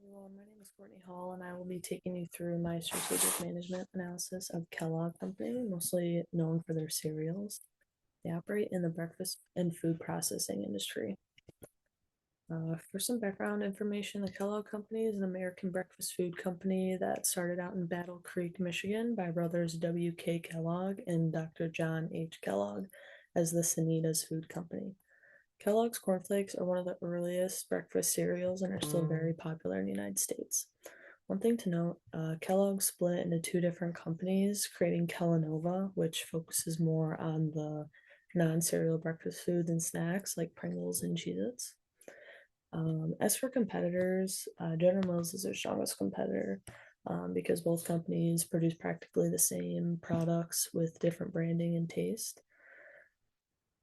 Everyone, my name is Courtney Hall, and I will be taking you through my strategic management analysis of Kellogg Company, mostly known for their cereals. They operate in the breakfast and food processing industry. For some background information, the Kellogg Company is an American breakfast food company that started out in Battle Creek, Michigan by brothers W.K. Kellogg and Dr. John H. Kellogg as the Sanitas Food Company. Kellogg's cornflakes are one of the earliest breakfast cereals and are still very popular in the United States. One thing to note, Kellogg split into two different companies, creating Kellanova, which focuses more on the non-cereal breakfast foods and snacks like Pringles and Cheez-Its. As for competitors, General Mills is their strongest competitor because both companies produce practically the same products with different branding and taste.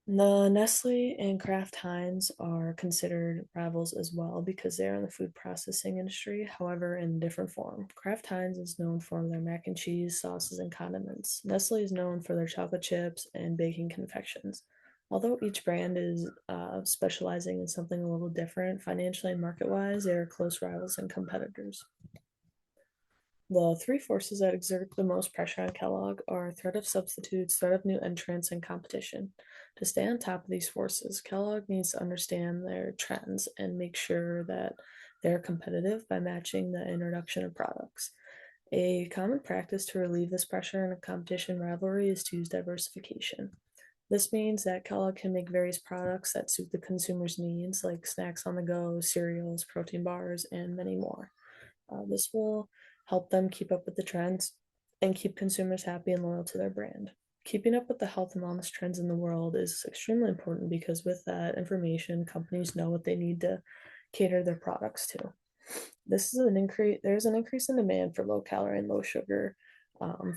The Nestle and Kraft Heinz are considered rivals as well because they are in the food processing industry, however, in different form. Kraft Heinz is known for their mac and cheese, sauces, and condiments. Nestle is known for their chocolate chips and baking confections. Although each brand is specializing in something a little different, financially and market wise, they are close rivals and competitors. The three forces that exert the most pressure on Kellogg are threat of substitutes, threat of new entrants, and competition. To stay on top of these forces, Kellogg needs to understand their trends and make sure that they're competitive by matching the introduction of products. A common practice to relieve this pressure in a competition rivalry is to use diversification. This means that Kellogg can make various products that suit the consumer's needs, like snacks on the go, cereals, protein bars, and many more. This will help them keep up with the trends and keep consumers happy and loyal to their brand. Keeping up with the health and wellness trends in the world is extremely important because with that information, companies know what they need to cater their products to. This is an increase. There's an increase in demand for low calorie and low sugar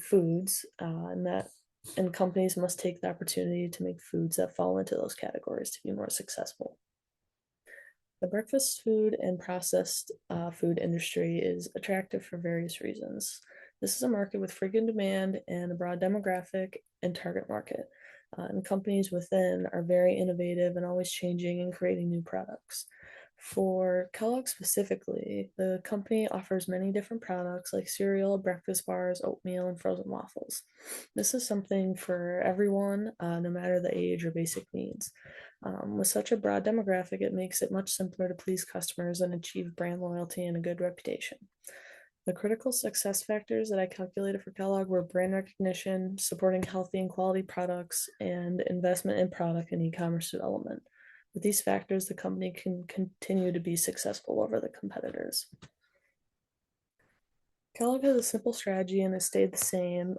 foods, and companies must take the opportunity to make foods that fall into those categories to be more successful. The breakfast food and processed food industry is attractive for various reasons. This is a market with frequent demand and a broad demographic and target market. And companies within are very innovative and always changing and creating new products. For Kellogg specifically, the company offers many different products like cereal, breakfast bars, oatmeal, and frozen waffles. This is something for everyone, no matter the age or basic needs. With such a broad demographic, it makes it much simpler to please customers and achieve brand loyalty and a good reputation. The critical success factors that I calculated for Kellogg were brand recognition, supporting healthy and quality products, and investment in product and e-commerce development. With these factors, the company can continue to be successful over the competitors. Kellogg has a simple strategy and has stayed the same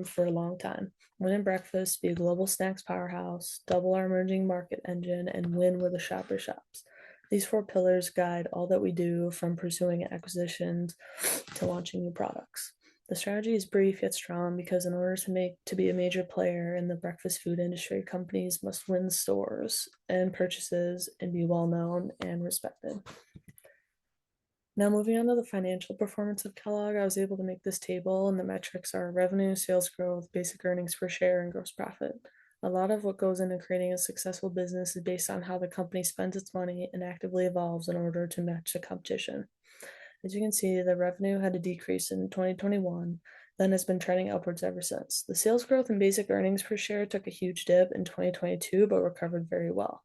for a long time. Win in breakfast, be a global snacks powerhouse, double our emerging market engine, and win where the shopper shops. These four pillars guide all that we do from pursuing acquisitions to launching new products. The strategy is brief yet strong because in order to be a major player in the breakfast food industry, companies must win stores and purchases and be well known and respected. Now, moving on to the financial performance of Kellogg, I was able to make this table, and the metrics are revenue, sales growth, basic earnings per share, and gross profit. A lot of what goes into creating a successful business is based on how the company spends its money and actively evolves in order to match the competition. As you can see, the revenue had a decrease in 2021, then has been trending upwards ever since. The sales growth and basic earnings per share took a huge dip in 2022, but recovered very well.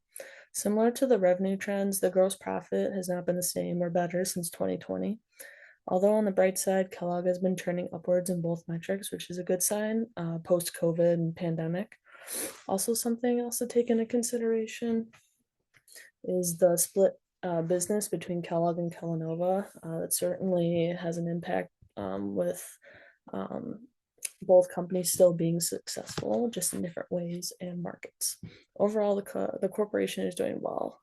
Similar to the revenue trends, the gross profit has not been the same or better since 2020. Although on the bright side, Kellogg has been trending upwards in both metrics, which is a good sign post-COVID and pandemic. Also, something else to take into consideration is the split business between Kellogg and Kellanova. It certainly has an impact with both companies still being successful, just in different ways and markets. Overall, the corporation is doing well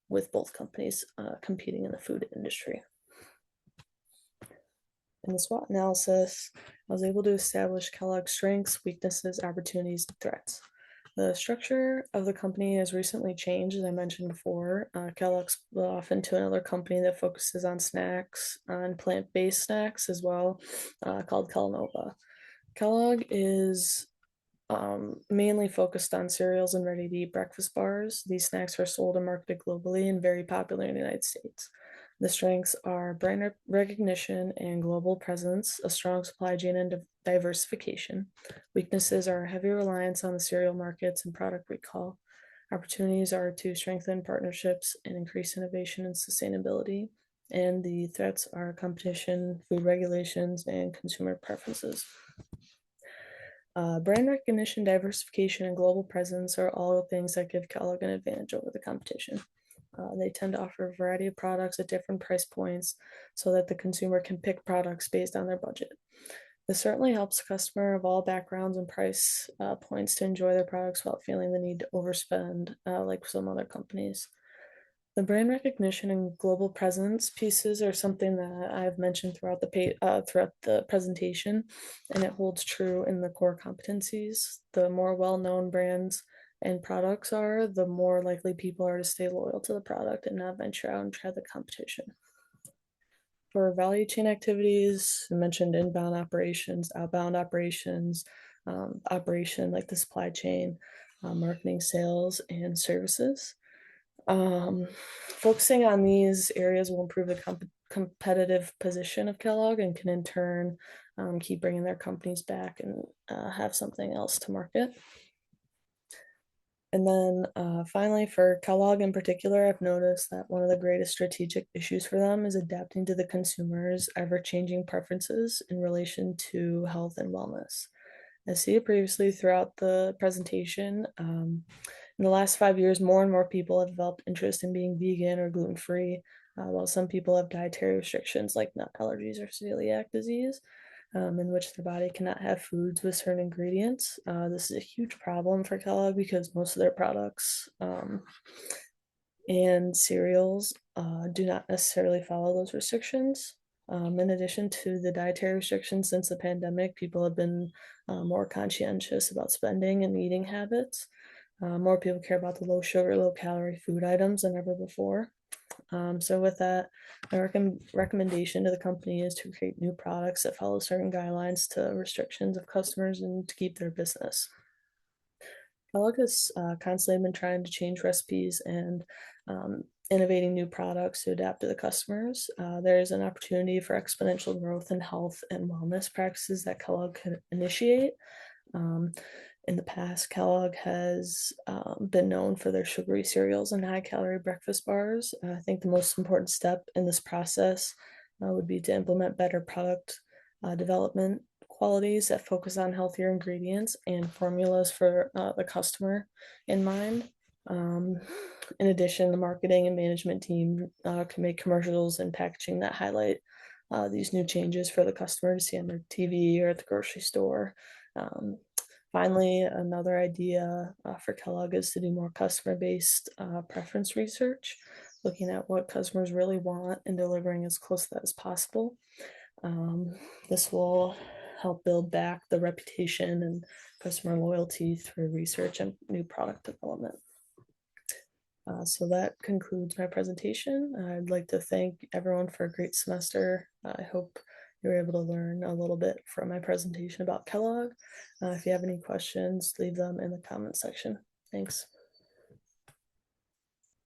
with both companies competing in the food industry. In the SWOT analysis, I was able to establish Kellogg's strengths, weaknesses, opportunities, and threats. The structure of the company has recently changed, as I mentioned before. Kellogg split off into another company that focuses on snacks, on plant-based snacks as well, called Kellanova. Kellogg is mainly focused on cereals and ready-to-eat breakfast bars. These snacks are sold and marketed globally and very popular in the United States. The strengths are brand recognition and global presence, a strong supply chain and diversification. Weaknesses are heavy reliance on the cereal markets and product recall. Opportunities are to strengthen partnerships and increase innovation and sustainability. And the threats are competition, food regulations, and consumer preferences. Brand recognition, diversification, and global presence are all things that give Kellogg an advantage over the competition. They tend to offer a variety of products at different price points so that the consumer can pick products based on their budget. This certainly helps the customer of all backgrounds and price points to enjoy their products without feeling the need to overspend like some other companies. The brand recognition and global presence pieces are something that I've mentioned throughout the presentation, and it holds true in the core competencies. The more well-known brands and products are, the more likely people are to stay loyal to the product and not venture out and try the competition. For value chain activities, I mentioned inbound operations, outbound operations, operation like the supply chain, marketing, sales, and services. Focusing on these areas will improve the competitive position of Kellogg and can in turn keep bringing their companies back and have something else to market. And then finally, for Kellogg in particular, I've noticed that one of the greatest strategic issues for them is adapting to the consumer's ever-changing preferences in relation to health and wellness. As stated previously throughout the presentation, in the last 5 years, more and more people have developed interest in being vegan or gluten-free, while some people have dietary restrictions like nut allergies or celiac disease, in which their body cannot have foods with certain ingredients. This is a huge problem for Kellogg because most of their products and cereals do not necessarily follow those restrictions. In addition to the dietary restrictions since the pandemic, people have been more conscientious about spending and eating habits. More people care about the low sugar, low calorie food items than ever before. So with that, my recommendation to the company is to create new products that follow certain guidelines to restrictions of customers and to keep their business. Kellogg has constantly been trying to change recipes and innovating new products to adapt to the customers. There's an opportunity for exponential growth in health and wellness practices that Kellogg can initiate. In the past, Kellogg has been known for their sugary cereals and high-calorie breakfast bars. I think the most important step in this process would be to implement better product development qualities that focus on healthier ingredients and formulas for the customer in mind. In addition, the marketing and management team can make commercials and packaging that highlight these new changes for the customer to see on their TV or at the grocery store. Finally, another idea for Kellogg is to do more customer-based preference research, looking at what customers really want and delivering as close to that as possible. This will help build back the reputation and customer loyalty through research and new product development. So that concludes my presentation. I'd like to thank everyone for a great semester. I hope you were able to learn a little bit from my presentation about Kellogg. If you have any questions, leave them in the comment section. Thanks.